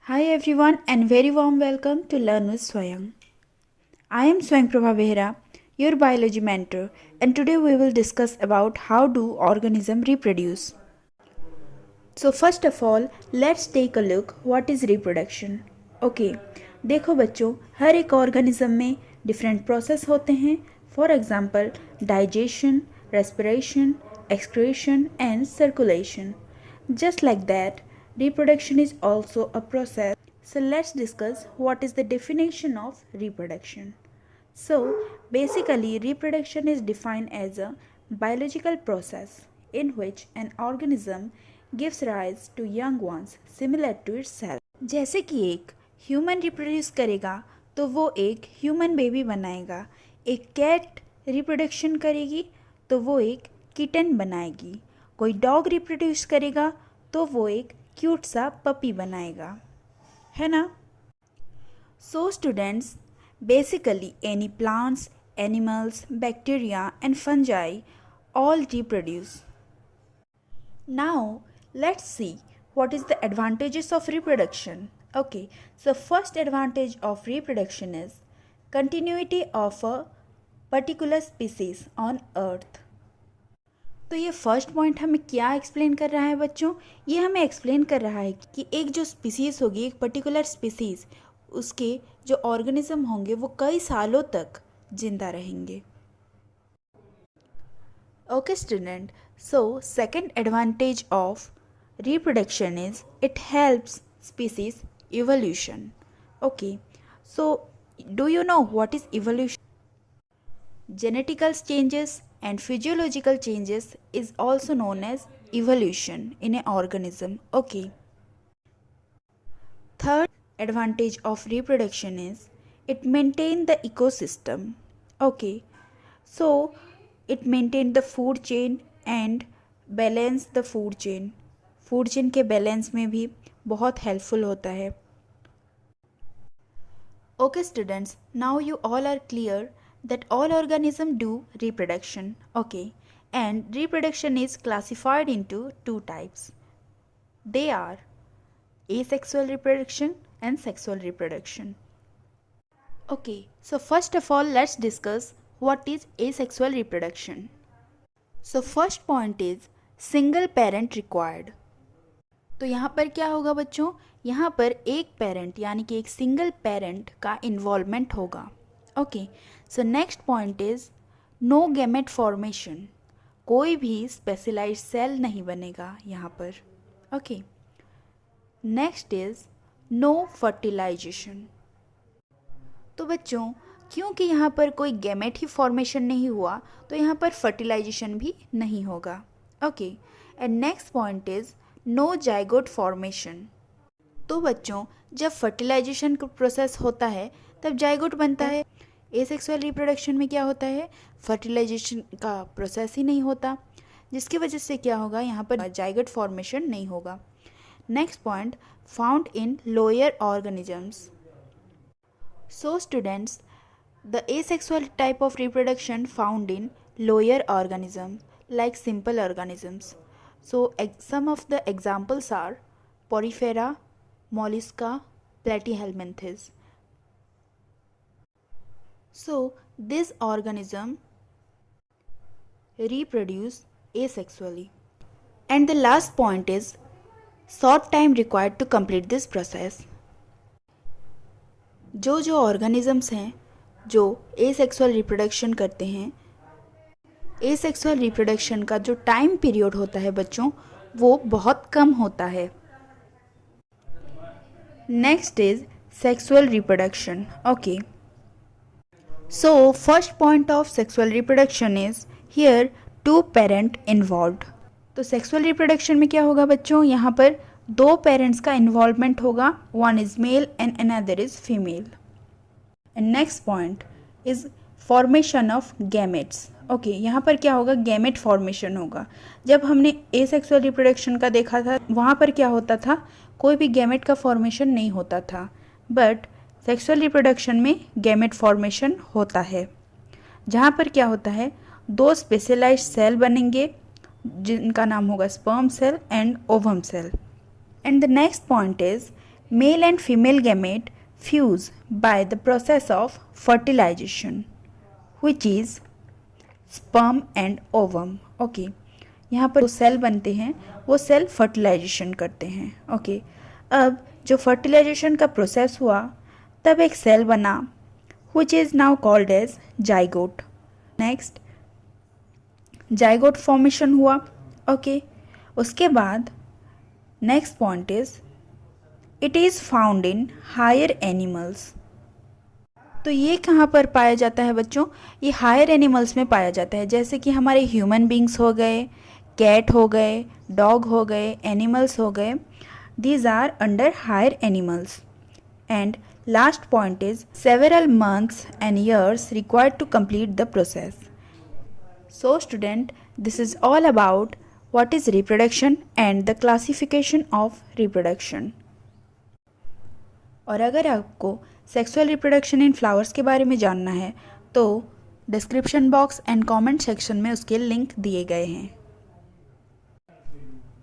Hi everyone and very warm welcome to Learn with Swayam. I am Swayam Prabha Behra, your biology mentor, and today we will discuss about how do organisms reproduce. So first of all, let's take a look what is reproduction. Okay, देखो बच्चों, हर एक organism में different process होते हैं. For example digestion, respiration, excretion and circulation. Just like that, reproduction is also a process. So let's discuss what is the definition of reproduction. So basically reproduction is defined as a biological process in which an organism gives rise to young ones similar to itself. जैसे कि एक human reproduce करेगा तो वो एक human baby बनाएगा, एक cat reproduction करेगी तो वो एक किटन बनाएगी, कोई डॉग रिप्रोड्यूस करेगा तो वो एक क्यूट सा पपी बनाएगा, है ना. So students, basically any plants, animals, bacteria and fungi all reproduce. Now let's see what is the advantages of reproduction. Okay, so first advantage of reproduction is continuity of a particular species on earth. तो ये first point हमें क्या explain कर रहा है बच्चों? ये हमें एक्सप्लेन कर रहा है कि एक जो स्पीसीज़ होगी, एक पर्टिकुलर स्पीसीज़, उसके जो ऑर्गेनिज्म होंगे वो कई सालों तक जिंदा रहेंगे. Okay student, so second advantage of reproduction is it helps species evolution. Okay, so do you know what is evolution? Genetical changes and physiological changes is also known as evolution in an organism. Okay. Third advantage of reproduction is it maintains the ecosystem. Okay, so it maintains the food chain and balance the food chain. Food chain के balance में भी बहुत helpful होता है. Okay students, now you all are clear that all organisms do reproduction. Okay, and reproduction is classified into two types. They are asexual reproduction and sexual reproduction. Okay, so first of all let's discuss what is asexual reproduction. So first point is single parent required. तो यहाँ पर क्या होगा बच्चों? यहाँ पर एक parent यानी कि एक सिंगल पेरेंट का इन्वॉल्वमेंट होगा. Okay, so next point is no gamete formation. कोई भी स्पेशलाइज्ड सेल नहीं बनेगा यहाँ पर. Okay, next is no fertilisation. तो बच्चों क्योंकि यहाँ पर कोई गैमेट ही फॉर्मेशन नहीं हुआ तो यहाँ पर फर्टिलाइजेशन भी नहीं होगा. Okay, and next point is no zygote formation. तो बच्चों जब फर्टिलाइजेशन का प्रोसेस होता है तब जाइगोट बनता है. एसेक्सुअल रिप्रोडक्शन में क्या होता है? फर्टिलाइजेशन का प्रोसेस ही नहीं होता, जिसकी वजह से क्या होगा, यहाँ पर जाइगोट फॉर्मेशन नहीं होगा. Next point, found in lower organisms. So students, the asexual type of reproduction found in lower organisms like simple organisms. So some of the examples are Porifera, Mollusca, Platyhelminthes. So this organism reproduce asexually. And the last point is short time required to complete this process. जो organisms हैं जो asexual reproduction करते हैं, asexual reproduction का जो time period होता है बच्चों वो बहुत कम होता है. Next is sexual reproduction. Okay, so first point of sexual reproduction is here two parent involved. तो सेक्सुअल रिप्रोडक्शन में क्या होगा बच्चों? यहाँ पर दो पेरेंट्स का इन्वॉल्वमेंट होगा. One is male and another is female. And next point is formation of gametes. Okay, यहाँ पर क्या होगा? गैमेट फॉर्मेशन होगा. जब हमने एसेक्सुअल रिप्रोडक्शन का देखा था वहाँ पर क्या होता था? कोई भी गैमेट का फॉर्मेशन नहीं होता था. बट सेक्सुअल रिप्रोडक्शन में गैमेट फॉर्मेशन होता है, जहाँ पर क्या होता है, दो स्पेशलाइज्ड सेल बनेंगे जिनका नाम होगा sperm cell and ovum cell. And the next point is Male and female gamete fuse by the process of fertilization, which is sperm and ovum. Okay, यहाँ पर जो सेल बनते हैं वो सेल फर्टिलाइजेशन करते हैं. ओके, अब जो फर्टिलाइजेशन का प्रोसेस हुआ तब एक सेल बना which is now called as zygote. Next zygote formation हुआ. ओके, उसके बाद next point is it is found in higher animals. तो ये कहाँ पर पाया जाता है बच्चों? ये हायर एनिमल्स में पाया जाता है, जैसे कि हमारे ह्यूमन बींग्स हो गए, कैट हो गए, डॉग हो गए, एनिमल्स हो गए. These are under higher animals. And last point is several months and years required to complete the process. So student, this is all about what is reproduction and the classification of reproduction. और अगर आपको sexual reproduction in flowers के बारे में जानना है तो description box and comment section में उसके लिंक दिए गए हैं.